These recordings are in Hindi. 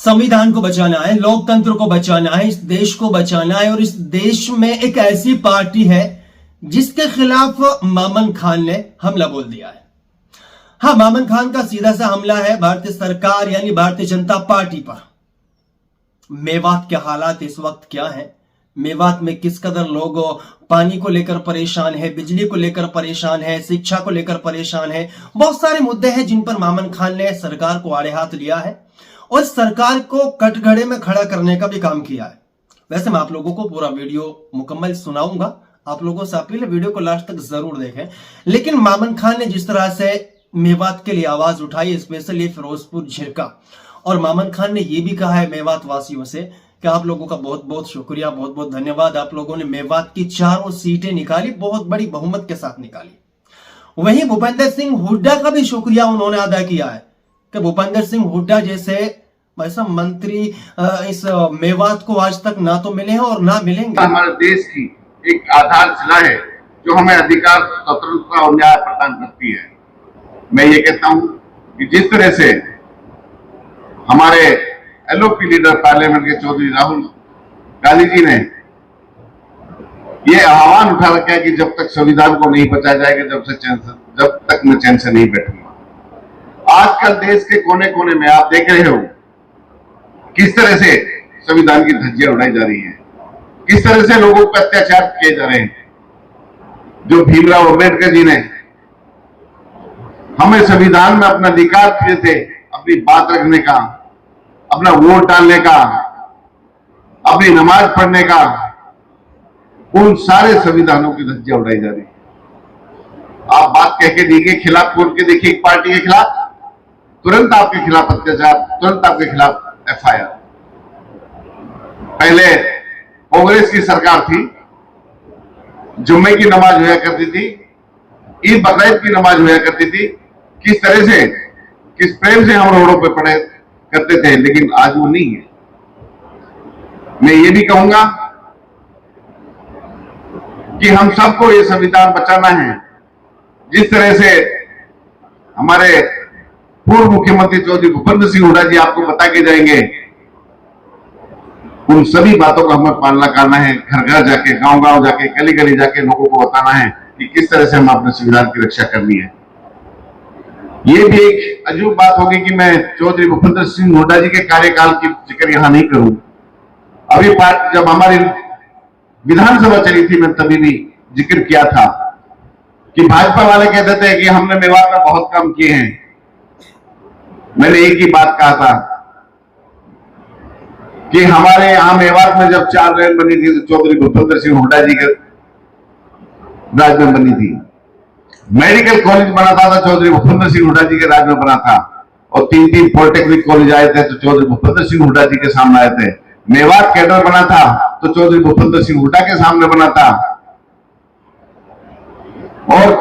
संविधान को बचाना है, लोकतंत्र को बचाना है, इस देश को बचाना है। और इस देश में एक ऐसी पार्टी है जिसके खिलाफ मामन खान ने हमला बोल दिया है। हाँ, मामन खान का सीधा सा हमला है भारतीय सरकार यानी भारतीय जनता पार्टी पर। मेवात के हालात इस वक्त क्या है, मेवात में किस कदर लोग पानी को लेकर परेशान है, बिजली को लेकर परेशान है, शिक्षा को लेकर परेशान है, बहुत सारे मुद्दे हैं जिन पर मामन खान ने सरकार को आड़े हाथ लिया है और सरकार को कटघरे में खड़ा करने का भी काम किया है। वैसे मैं आप लोगों को पूरा वीडियो मुकम्मल सुनाऊंगा, आप लोगों से अपील है वीडियो को लास्ट तक जरूर देखें। लेकिन मामन खान ने जिस तरह से मेवात के लिए आवाज उठाई, स्पेशली फिरोजपुर झिरका, और मामन खान ने यह भी कहा है मेवात वासियों से कि आप लोगों का बहुत बहुत शुक्रिया, बहुत बहुत धन्यवाद, आप लोगों ने मेवात की चारों सीटें निकाली, बहुत बड़ी बहुमत के साथ निकाली। वहीं भूपेंद्र सिंह हुड्डा का भी शुक्रिया उन्होंने अदा किया है कि भूपेंद्र सिंह हुड्डा जैसे ऐसा मंत्री इस मेवात को आज तक ना तो मिले हैं और ना मिलेंगे। हमारे देश की एक आधारशिला है जो हमें अधिकार, स्वतंत्रता और न्याय प्रदान करती है। मैं ये कहता हूं कि जिस तरह से हमारे एलओपी लीडर पार्लियामेंट के चौधरी राहुल गांधी जी ने ये आह्वान उठा रखा है कि जब तक संविधान को नहीं बचाया जाएगा जब तक मैं चैन से नहीं बैठूंगा। आजकल देश के कोने कोने में आप देख रहे हो किस तरह से संविधान की धज्जियां उड़ाई जा रही हैं, किस तरह से लोगों पर अत्याचार किए जा रहे हैं। जो भीमराव अम्बेडकर जी ने हमें संविधान में अपना अधिकार दिए थे, अपनी बात रखने का, अपना वोट डालने का, अपनी नमाज पढ़ने का, उन सारे संविधानों की धज्जियां उड़ाई जा रही है। आप बात कह के देखिए, खिलाफ बोल के देखिए, एक पार्टी के खिलाफ तुरंत आपके खिलाफ अत्याचार, तुरंत आपके खिलाफ एफआईआर। पहले कांग्रेस की सरकार थी, जुम्मे की नमाज हुआ करती थी, ईद बकरीद की नमाज हुआ करती थी, किस तरह से, किस प्रेम से हम रोडों पे पड़े करते थे, लेकिन आज वो नहीं है। मैं ये भी कहूंगा कि हम सबको ये संविधान बचाना है। जिस तरह से हमारे पूर्व मुख्यमंत्री चौधरी भूपेंद्र सिंह हुड्डा जी आपको बता के जाएंगे, उन सभी बातों का हमें पालना करना है। घर घर जाके, गांव गांव जाके, गली गली जाके लोगों को बताना है कि किस तरह से हम अपने संविधान की रक्षा करनी है। ये भी एक अजूब बात होगी कि मैं चौधरी भूपेंद्र सिंह हुड्डा जी के कार्यकाल की जिक्र यहां नहीं करूं। अभी जब हमारी विधानसभा चली थी, मैं तभी भी जिक्र किया था कि भाजपा वाले कहते थे कि हमने मेवात में बहुत काम किए हैं। मैंने एक ही बात कहा था कि हमारे यहां मेवात में जब 4 रेल बनी थी तो चौधरी भूपेंद्र सिंह हुड्डा जी के राज में बनी थी। मेडिकल कॉलेज बना था तो चौधरी भूपेंद्र सिंह हुड्डा जी के राज में बना था, और 3 पॉलिटेक्निक कॉलेज आए थे तो चौधरी भूपेंद्र सिंह हुड्डा जी के सामने आए थे। मेवात कैडर बना था तो चौधरी भूपेंद्र सिंह हुड्डा के सामने बना था। और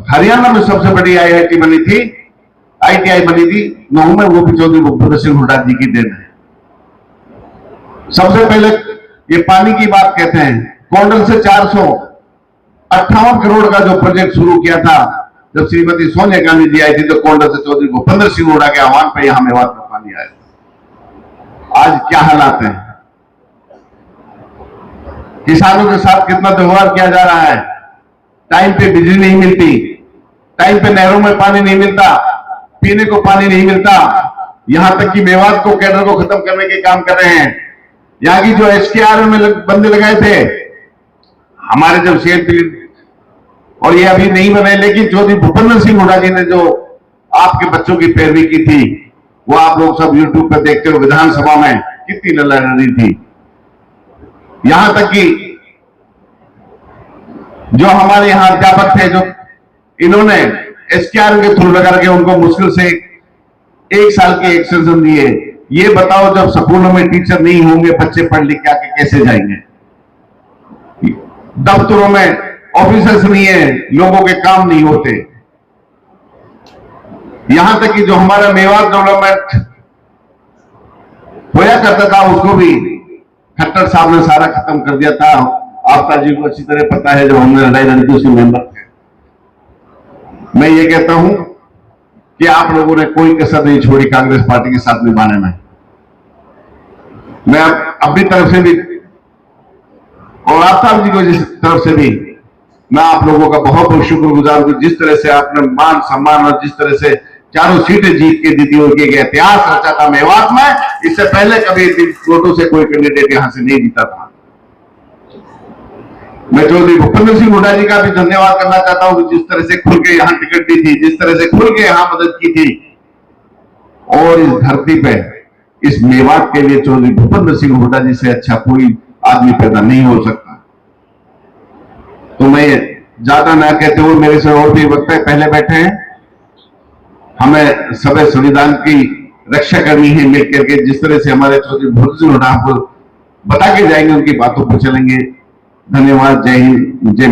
हरियाणा में सबसे बड़ी आईआईटी बनी थी, आईटीआई बनी थी नहू में, वो भी चौधरी भूपेंद्र सिंह हुड्डा जी की देन है। सबसे पहले ये पानी की बात कहते हैं, कोंडल से 458 करोड़ का जो प्रोजेक्ट शुरू किया था जब श्रीमती सोनिया गांधी जी आई थी, तो कोंडल से चौधरी भूपेंद्र सिंह हुड्डा के आह्वान पर यहां मेवात में पानी आया। आज क्या हालात हैं, किसानों के साथ कितना व्यवहार किया जा रहा है। टाइम पे बिजली नहीं मिलती, टाइम पे नहरों में पानी नहीं मिलता, पीने को पानी नहीं मिलता, यहां तक कि मेवात को कैडर को खत्म करने के काम कर रहे हैं। यहां की जो एसकेआर में बंदे लगाए थे हमारे जब शेर, और ये अभी नहीं बने, लेकिन चौधरी भूपेंद्र सिंह हुड्डा जी ने जो आपके बच्चों की पैरवी की थी, वो आप लोग सब यूट्यूब पर देखते हो। विधानसभा में कितनी लड़ाई थी, यहां तक कि जो हमारे यहां अध्यापक थे, जो इन्होंने एसकेआर के थ्रू लगा के उनको मुश्किल से 1 साल के एक्सटेंशन दिए। ये बताओ, जब स्कूलों में टीचर नहीं होंगे, बच्चे पढ़ लिख के आके कैसे जाएंगे। दफ्तरों में ऑफिसर्स नहीं है, लोगों के काम नहीं होते। यहां तक कि जो हमारा मेवात डेवलपमेंट होया करता था, उसको भी खट्टर साहब ने सारा खत्म कर दिया था। आफ्ता जी को अच्छी तरह पता है, जब हमने लड़ाई लड़ी थी उसके मेंबर थे। मैं ये कहता हूं कि आप लोगों ने कोई कसर नहीं छोड़ी कांग्रेस पार्टी के साथ निभाने में। मैं अपनी तरफ से भी और आफ्ताब जी को जिस तरफ से भी मैं आप लोगों का बहुत बहुत शुक्रगुजार हूं। जिस तरह से आपने मान सम्मान और जिस तरह से चारों सीटें जीत के दी थी और इतिहास रचा था मेवात में, इससे पहले कभी वोटों से कोई कैंडिडेट यहां से नहीं जीता था। मैं चौधरी भूपेंद्र सिंह हुड्डा जी का भी धन्यवाद करना चाहता हूं कि जिस तरह से खुल के यहां टिकट दी थी, जिस तरह से खुल के यहां मदद की थी। और इस धरती पे इस मेवात के लिए चौधरी भूपेंद्र सिंह हुड्डा जी से अच्छा कोई आदमी पैदा नहीं हो सकता। तो मैं ज्यादा ना कहते हुए, मेरे से और भी वक्ता पहले बैठे हैं, हमें सभी संविधान की रक्षा करनी है मिलकर के। जिस तरह से हमारे चौधरी भूपेंद्र सिंह हुड्डा को बता के जाएंगे, उनकी बातों पर चलेंगे। धन्यवाद। जय हिंद, जय